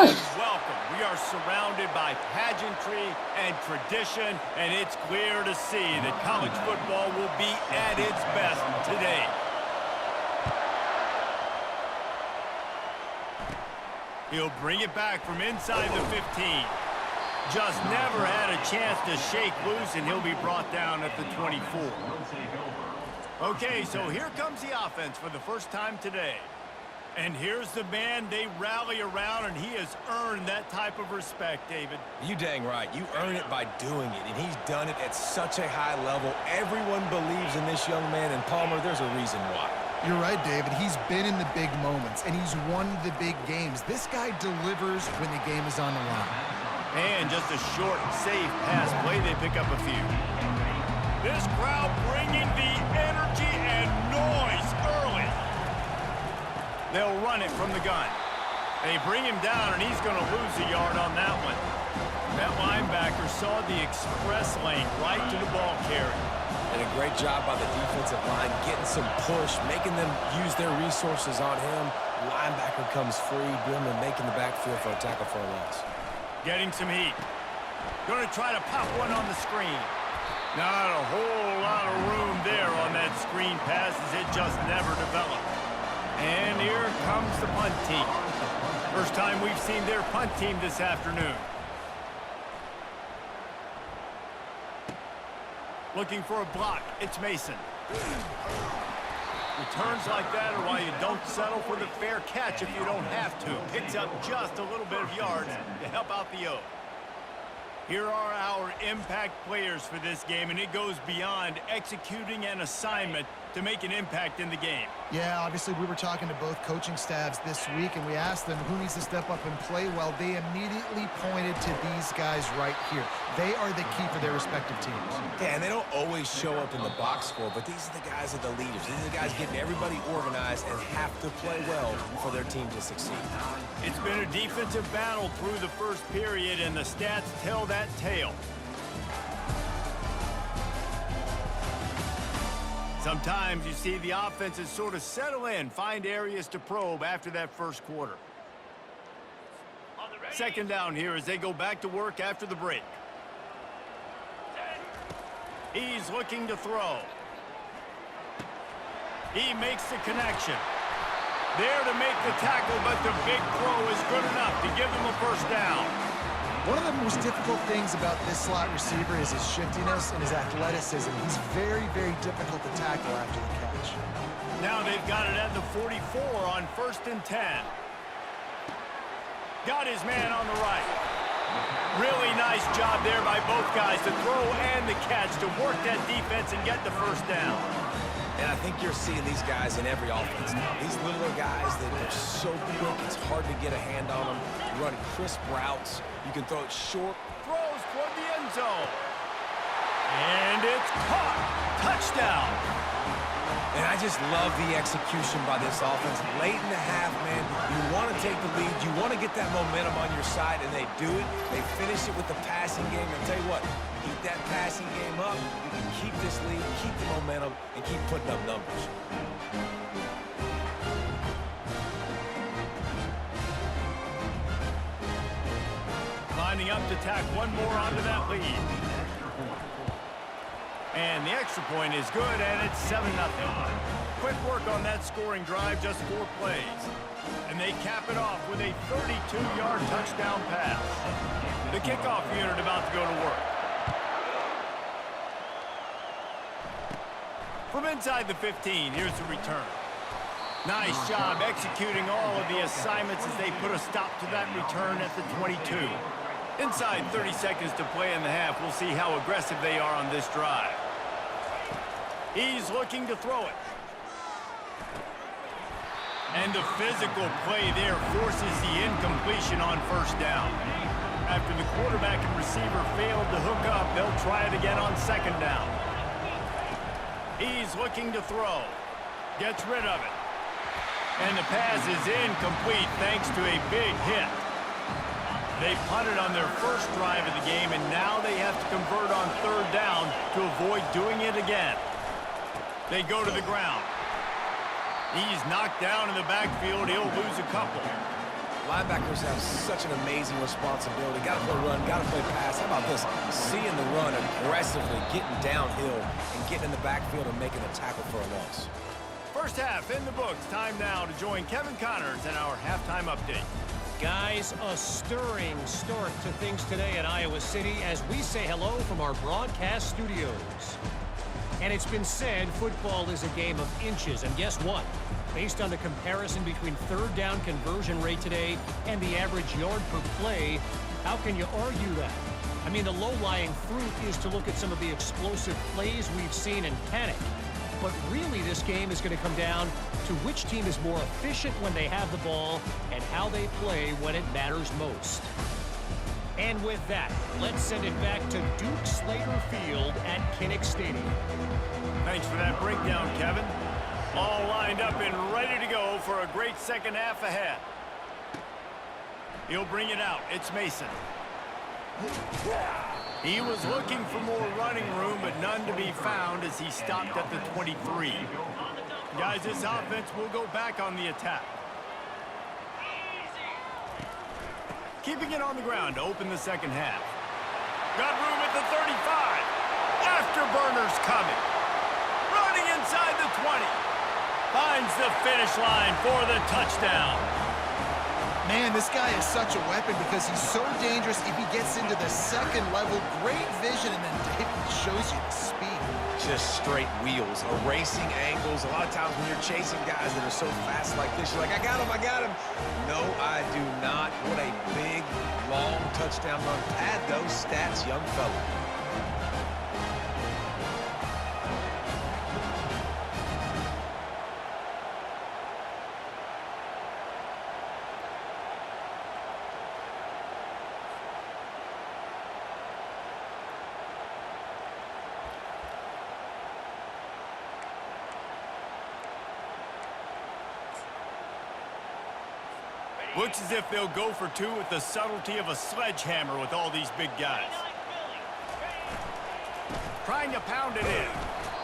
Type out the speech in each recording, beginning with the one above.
and welcome. We are surrounded by pageantry and tradition, and it's clear to see that college football will be at its best today. He'll bring it back from inside the 15. Just never had a chance to shake loose, and he'll be brought down at the 24. Okay, so here comes the offense for the first time today. And here's the man they rally around, and he has earned that type of respect, David. You dang right. You earn it by doing it, and he's done it at such a high level. Everyone believes in this young man, and Palmer, there's a reason why. You're right, David. He's been in the big moments, and he's won the big games. This guy delivers when the game is on the line. And just a short, safe pass play. They pick up a few. This crowd bringing the energy and noise early. They'll run it from the gun. They bring him down, and he's going to lose a yard on that one. That linebacker saw the express lane right to the ball carrier. And a great job by the defensive line, getting some push, making them use their resources on him. Linebacker comes free, Billman making the backfield for a tackle for a loss. Getting some heat. Going to try to pop one on the screen. Not a whole lot of room there on that screen pass as it just never developed. And here comes the punt team. First time we've seen their punt team this afternoon. Looking for a block. It's Mason. Returns like that are why you don't settle for the fair catch if you don't have to. Picks up just a little bit of yards to help out the O. Here are our impact players for this game, and it goes beyond executing an assignment to make an impact in the game. Yeah, obviously we were talking to both coaching staffs this week, and we asked them who needs to step up and play well. They immediately pointed to these guys right here. They are the key for their respective teams. Yeah, and they don't always show up in the box score, but these are the guys that are the leaders. These are the guys getting everybody organized and have to play well for their team to succeed. It's been a defensive battle through the first period, and the stats tell that tale. Sometimes you see the offenses sort of settle in, find areas to probe after that first quarter. Second down here as they go back to work after the break. He's looking to throw. He makes the connection. There to make the tackle, but the big throw is good enough to give them a first down. One of the most difficult things about this slot receiver is his shiftiness and his athleticism. He's very, very difficult to tackle after the catch. Now they've got it at the 44 on 1st and 10. Got his man on the right. Really nice job there by both guys to throw and the catch to work that defense and get the first down. And I think you're seeing these guys in every offense now. These littler guys that are so quick, it's hard to get a hand on them. You run crisp routes. You can throw it short. Throws toward the end zone. And it's caught. Touchdown. And I just love the execution by this offense. Late in the half, man, you want to take the lead. You want to get that momentum on your side, and they do it. They finish it with the passing game. And tell you what, keep that passing game up. You can keep this lead, keep the momentum, and keep putting up numbers. Lining up to tack one more onto that lead. And the extra point is good, and it's 7-0. Quick work on that scoring drive, just 4 plays. And they cap it off with a 32-yard touchdown pass. The kickoff unit about to go to work. From inside the 15, here's the return. Nice job executing all of the assignments as they put a stop to that return at the 22. Inside 30 seconds to play in the half. We'll see how aggressive they are on this drive. He's looking to throw it. And the physical play there forces the incompletion on 1st down. After the quarterback and receiver failed to hook up, they'll try it again on 2nd down. He's looking to throw. Gets rid of it. And the pass is incomplete thanks to a big hit. They punted on their first drive of the game, and now they have to convert on 3rd down to avoid doing it again. They go to the ground. He's knocked down in the backfield. He'll lose a couple. Linebackers have such an amazing responsibility. Got to play run, got to play pass. How about this? Seeing the run aggressively, getting downhill, and getting in the backfield and making a tackle for a loss. First half in the books. Time now to join Kevin Connors in our halftime update. Guys, a stirring start to things today in Iowa City as we say hello from our broadcast studios. And it's been said football is a game of inches, and guess what? Based on the comparison between third down conversion rate today and the average yard per play, how can you argue that? I mean, the low-lying fruit is to look at some of the explosive plays we've seen and panic. But really, this game is going to come down to which team is more efficient when they have the ball and how they play when it matters most. And with that, let's send it back to Duke Slater Field at Kinnick Stadium. Thanks for that breakdown, Kevin. All lined up and ready to go for a great second half ahead. He'll bring it out. It's Mason. He was looking for more running room, but none to be found as he stopped at the 23. Guys, this offense will go back on the attack. Keeping it on the ground to open the second half. Got room at the 35. Afterburners coming. Running inside the 20. Finds the finish line for the touchdown. Man, this guy is such a weapon because he's so dangerous if he gets into the second level. Great vision, and then David shows you the speed. Just straight wheels, erasing angles. A lot of times when you're chasing guys that are so fast like this, you're like, I got him, I got him. No, I do not. What a big, long touchdown run. Pad those stats, young fella. Looks as if they'll go for two with the subtlety of a sledgehammer with all these big guys. Trying to pound it in.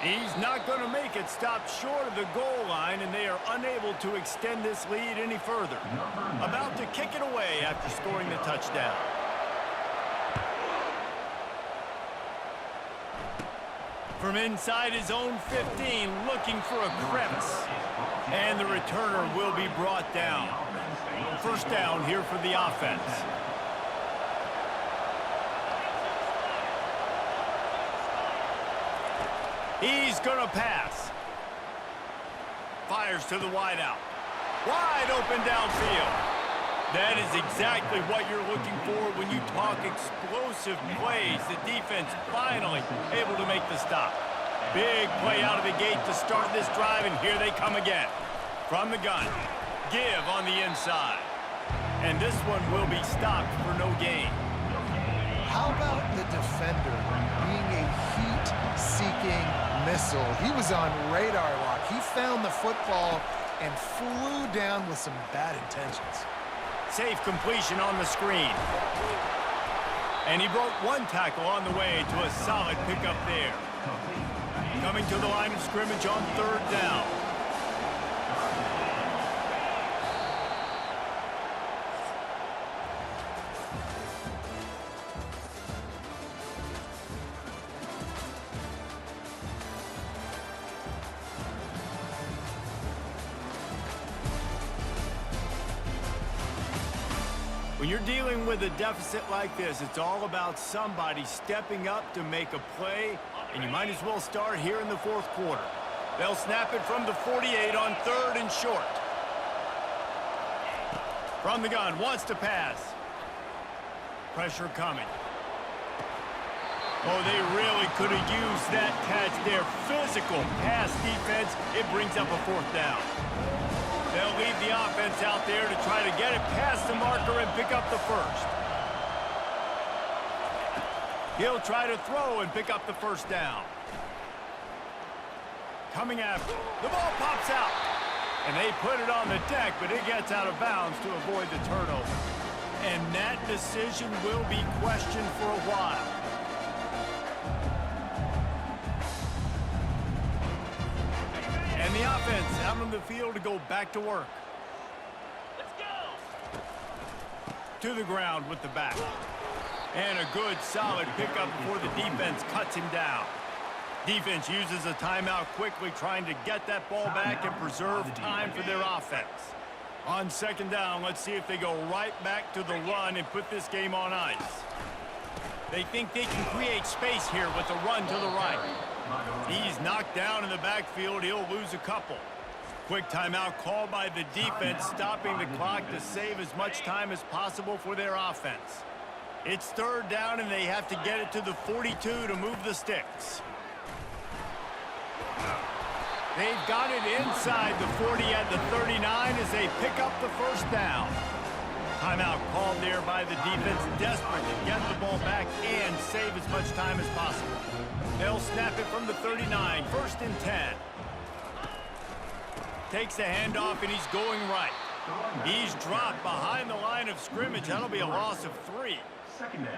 He's not going to make it. Stop short of the goal line, and they are unable to extend this lead any further. About to kick it away after scoring the touchdown. From inside his own 15, looking for a crevice. And the returner will be brought down. First down here for the offense. He's going to pass. Fires to the wideout. Wide open downfield. That is exactly what you're looking for when you talk explosive plays. The defense finally able to make the stop. Big play out of the gate to start this drive, and here they come again. From the gun. Give on the inside. And this one will be stopped for no gain. How about the defender being a heat-seeking missile? He was on radar lock. He found the football and flew down with some bad intentions. Safe completion on the screen. And he broke one tackle on the way to a solid pickup there. Coming to the line of scrimmage on third down. When you're dealing with a deficit like this, it's all about somebody stepping up to make a play, and you might as well start here in the fourth quarter. They'll snap it from the 48 on third and short. From the gun, wants to pass. Pressure coming. Oh, they really could have used that catch there. Physical pass defense. It brings up a fourth down. They'll leave the offense out there to try to get it past the marker and pick up the first. He'll try to throw and pick up the first down. Coming after. The ball pops out. And they put it on the deck, but it gets out of bounds to avoid the turnover. And that decision will be questioned for a while. And the offense out on the field to go back to work. Let's go. to the ground with the back. And a good, solid pickup before the defense cuts him down. Defense uses a timeout quickly, trying to get that ball back and preserve time for their offense. On second down, let's see if they go right back to the run and put this game on ice. They think they can create space here with a run to the right. He's knocked down in the backfield. He'll lose a couple. Quick timeout called by the defense, stopping the clock to save as much time as possible for their offense. It's third down, and they have to get it to the 42 to move the sticks. They've got it inside the 40 at the 39 as they pick up the first down. Timeout called there by the defense, desperate to get the ball back and save as much time as possible. They'll snap it from the 39, first and 10. Takes the handoff, and he's going right. He's dropped behind the line of scrimmage. That'll be a loss of 3.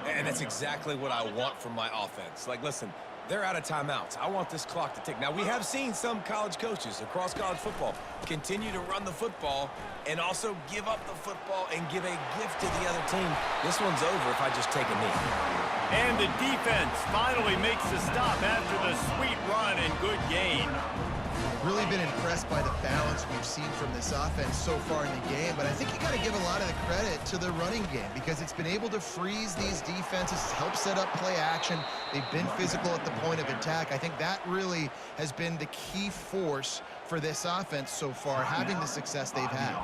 And that's exactly what I want from my offense. Like, listen, they're out of timeouts. I want this clock to tick. Now, we have seen some college coaches across college football continue to run the football and also give up the football and give a gift to the other team. This one's over if I just take a knee. And the defense finally makes the stop after the sweet run and good gain. Really been impressed by the balance we've seen from this offense so far in the game, but I think you got to give a lot of the credit to the running game because it's been able to freeze these defenses, help set up play action. They've been physical at the point of attack. I think that really has been the key force for this offense so far, having the success they've had.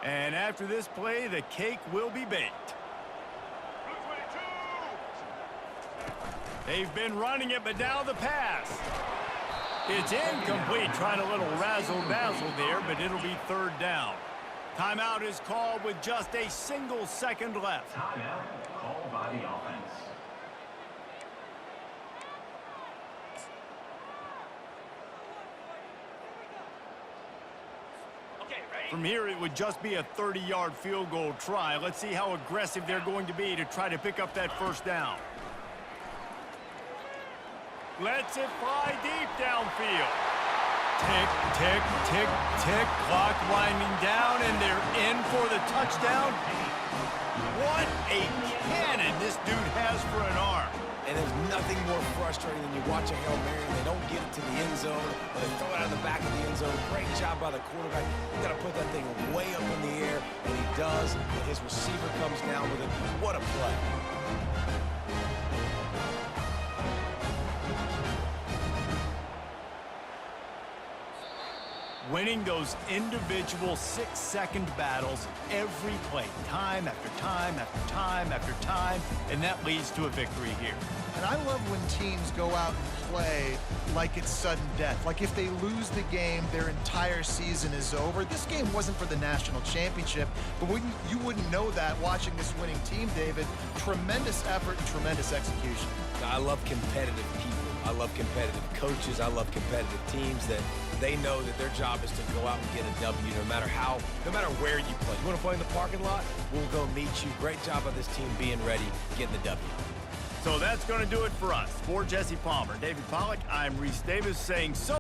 And after this play, the cake will be baked. They've been running it, but now the pass. It's incomplete, trying a little razzle-dazzle there, but it'll be third down. Timeout is called with just a single second left. Timeout called by the offense. From here, it would just be a 30-yard field goal try. Let's see how aggressive they're going to be to try to pick up that first down. Lets it fly deep downfield. Tick, tick, tick, tick. Clock winding down, and they're in for the touchdown. What a cannon this dude has for an arm. And there's nothing more frustrating than you watch a Hail Mary and they don't get it to the end zone, or they throw it out of the back of the end zone. Great job by the quarterback. You got to put that thing way up in the air, and he does, and his receiver comes down with it. What a play. Winning those individual 6-second battles every play, time after time after time after time, and that leads to a victory here. And I love when teams go out and play like it's sudden death. Like if they lose the game, their entire season is over. This game wasn't for the national championship, but you wouldn't know that watching this winning team, David. Tremendous effort and tremendous execution. I love competitive people. I love competitive coaches. I love competitive teams that they know that their job is to go out and get a W no matter where you play. You want to play in the parking lot? We'll go meet you. Great job by this team being ready, getting the W. So that's going to do it for us. For Jesse Palmer, David Pollack, I'm Reese Davis saying so.